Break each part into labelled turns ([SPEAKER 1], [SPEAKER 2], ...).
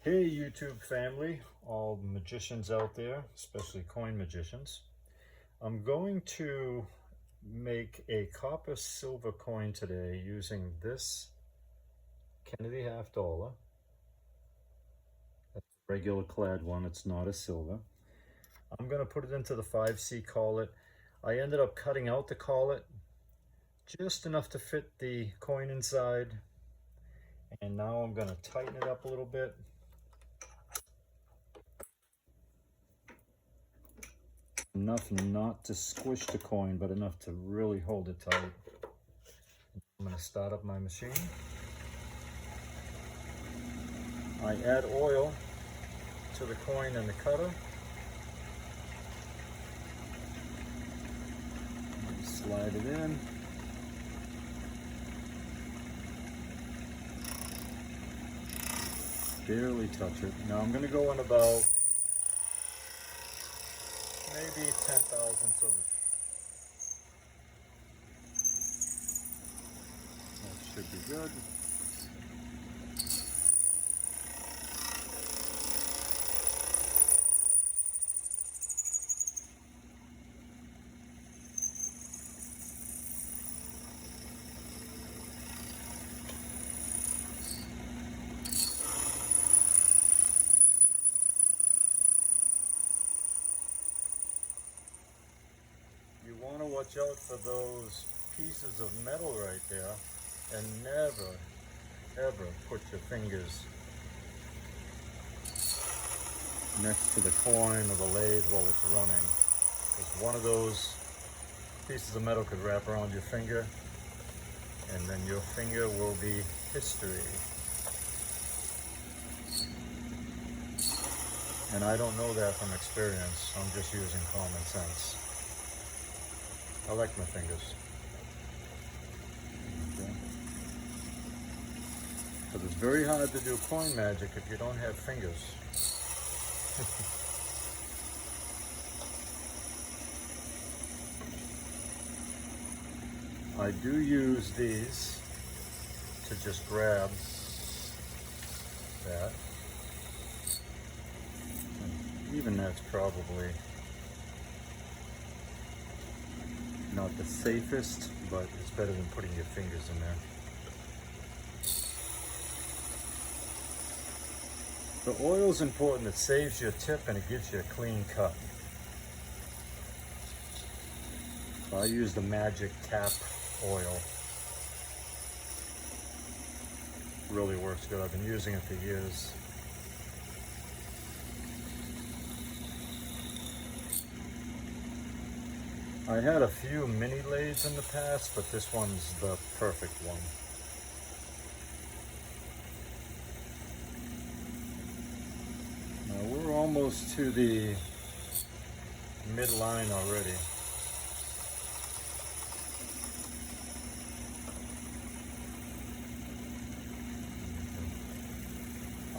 [SPEAKER 1] Hey YouTube family, all magicians out there, especially coin magicians. I'm going to make a copper silver coin today using this Kennedy half dollar. That's a regular clad one, it's not a silver. I'm going to put it into the 5C collet. I ended up cutting out the collet just enough to fit the coin inside. And now I'm going to tighten it up a little bit. Enough not to squish the coin, but enough to really hold it tight. I'm going to start up my machine. I add oil to the coin and the cutter. Slide it in. Barely touch it. Now I'm going to go in about maybe 10 thousandths of it. That should be good. You want to watch out for those pieces of metal right there, and never ever put your fingers next to the coin or the lathe while it's running, because one of those pieces of metal could wrap around your finger and then your finger will be history. And I don't know that from experience, I'm just using common sense. I like my fingers. Okay. But it's very hard to do coin magic if you don't have fingers. I do use these to just grab that. And even that's probably not the safest, but it's better than putting your fingers in there. The oil is important. It saves your tip and it gives you a clean cut. I use the Magic Tap oil. Really works good. I've been using it for years. I had a few mini lathes in the past, but this one's the perfect one. Now we're almost to the midline already.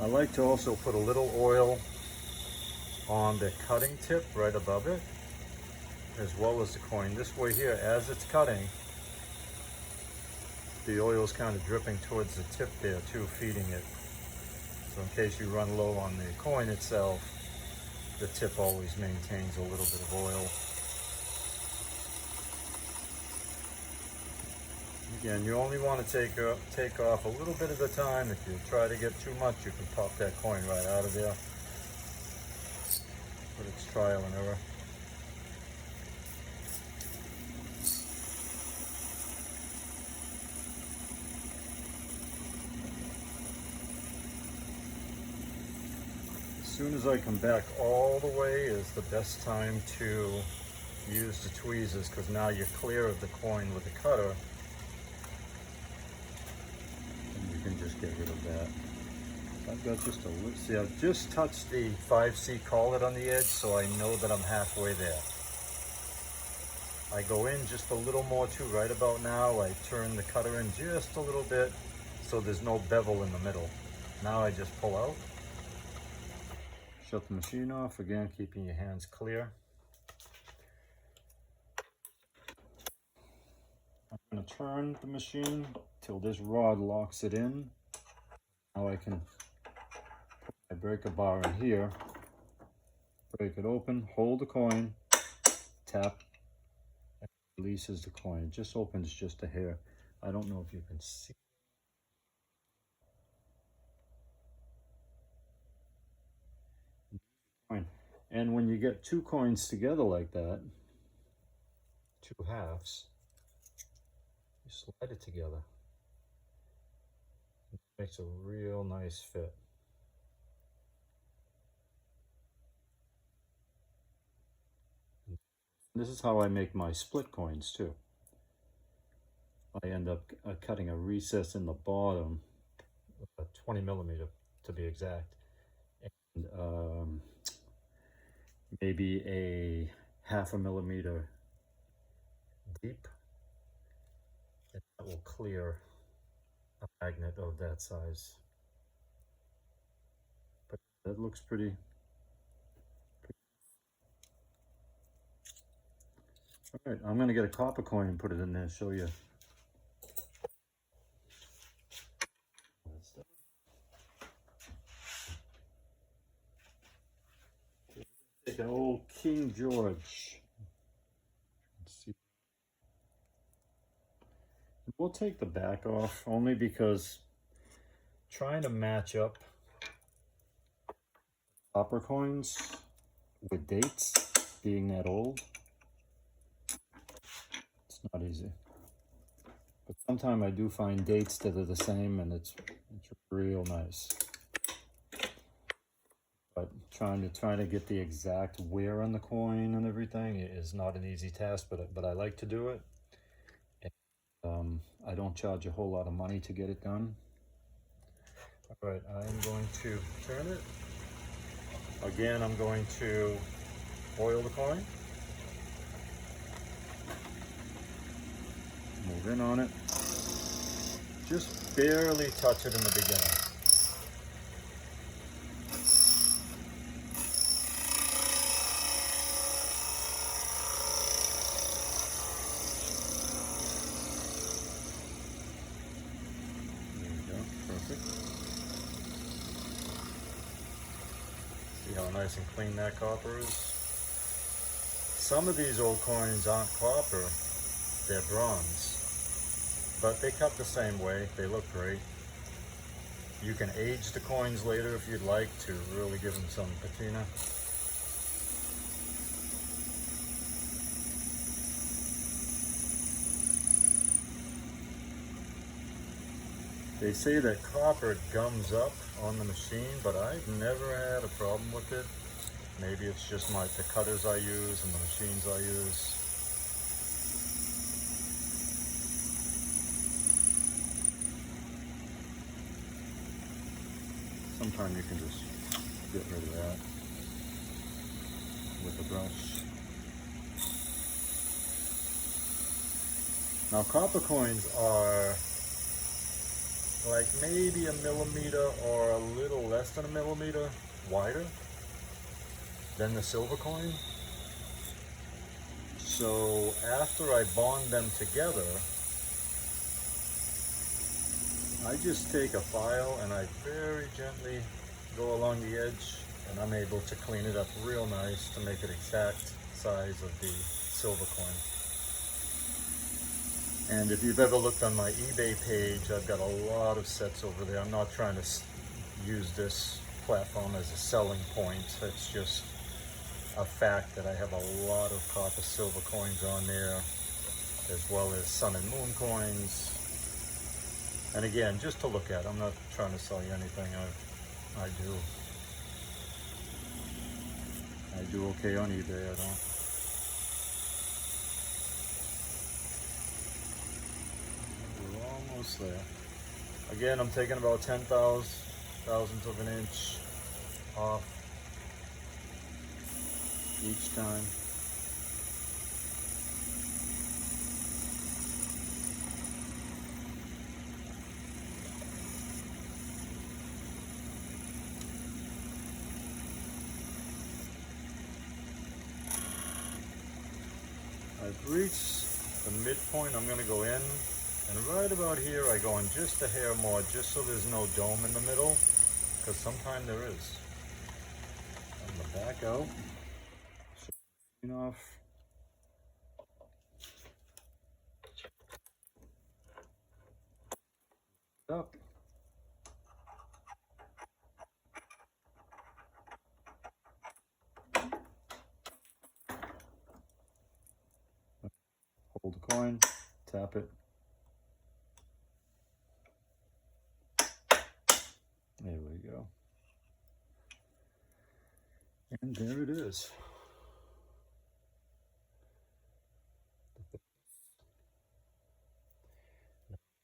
[SPEAKER 1] I like to also put a little oil on the cutting tip right above it, as well as the coin. This way here, as it's cutting, the oil is kind of dripping towards the tip there too, feeding it. So in case you run low on the coin itself, the tip always maintains a little bit of oil. Again, you only want to take off a little bit at a time. If you try to get too much, you can pop that coin right out of there. But it's trial and error. As soon as I come back all the way is the best time to use the tweezers, because now you're clear of the coin with the cutter. And you can just get rid of that. I've got just a little, see, I've just touched the 5C collet on the edge, so I know that I'm halfway there. I go in just a little more too right about now. I turn the cutter in just a little bit so there's no bevel in the middle. Now I just pull out. Shut the machine off, again, keeping your hands clear. I'm going to turn the machine till this rod locks it in. Now I can put I break a bar in here, break it open, hold the coin, tap, and releases the coin. It just opens just a hair. I don't know if you can see. And when you get two coins together like that, two halves, you slide it together. It makes a real nice fit. This is how I make my split coins too. I end up cutting a recess in the bottom, 20 millimeter to be exact, and maybe a 1/2 millimeter deep, and that will clear a magnet of that size. But that looks pretty. All right, I'm going to get a copper coin and put it in there, show you. Take an old King George. Let's see. We'll take the back off only because trying to match up copper coins with dates being that old, it's not easy. But sometimes I do find dates that are the same, and it's real nice. But trying to get the exact wear on the coin and everything is not an easy task, but I like to do it. And, I don't charge a whole lot of money to get it done. All right, I'm going to turn it. Again, I'm going to oil the coin. Move in on it. Just barely touch it in the beginning. There we go, perfect. See how nice and clean that copper is? Some of these old coins aren't copper, they're bronze. But they cut the same way, they look great. You can age the coins later if you'd like to really give them some patina. They say that copper gums up on the machine, but I've never had a problem with it. Maybe it's just the cutters I use and the machines I use. Sometimes you can just get rid of that with a brush. Now copper coins are like maybe a millimeter or a little less than a millimeter wider than the silver coin. So after I bond them together, I just take a file and I very gently go along the edge, and I'm able to clean it up real nice to make it exact size of the silver coin. And if you've ever looked on my eBay page, I've got a lot of sets over there. I'm not trying to use this platform as a selling point. It's just a fact that I have a lot of copper silver coins on there, as well as sun and moon coins. And again, just to look at. I'm not trying to sell you anything. I do okay on eBay. I don't. We're almost there. Again, I'm taking about 10 thousandths of an inch off each time. I've reached the midpoint. I'm going to go in, and right about here I go in just a hair more, just so there's no dome in the middle. because sometimes there is. I'm gonna back out, shut off. Up. Hold the coin, tap it. There we go. And there it is.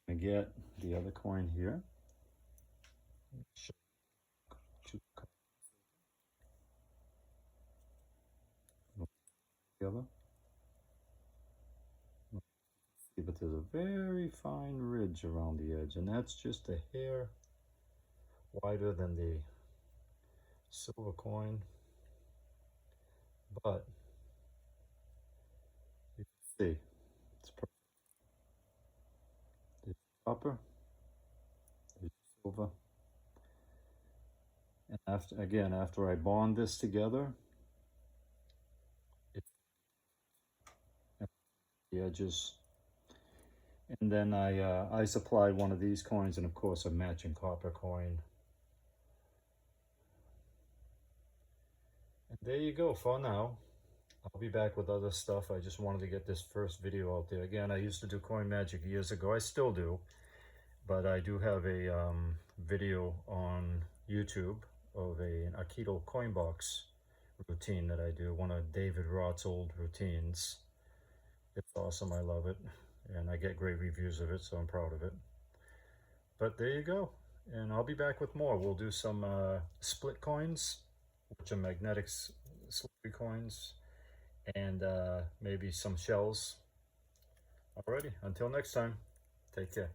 [SPEAKER 1] I get the other coin here. Together. See, but there's a very fine ridge around the edge, and that's just a hair wider than the silver coin. But you can see it's perfect. There's copper, there's silver. And after I bond this together, the edges, and then I supply one of these coins, and of course a matching copper coin. And there you go for now. I'll be back with other stuff. I just wanted to get this first video out there. Again, I used to do coin magic years ago. I still do, but I do have a video on YouTube of an Aikido coin box routine that I do, one of David Roth's old routines. It's awesome, I love it, and I get great reviews of it, so I'm proud of it. But there you go, and I'll be back with more. We'll do some split coins, which are magnetic slippery coins, and maybe some shells. Alrighty, until next time, take care.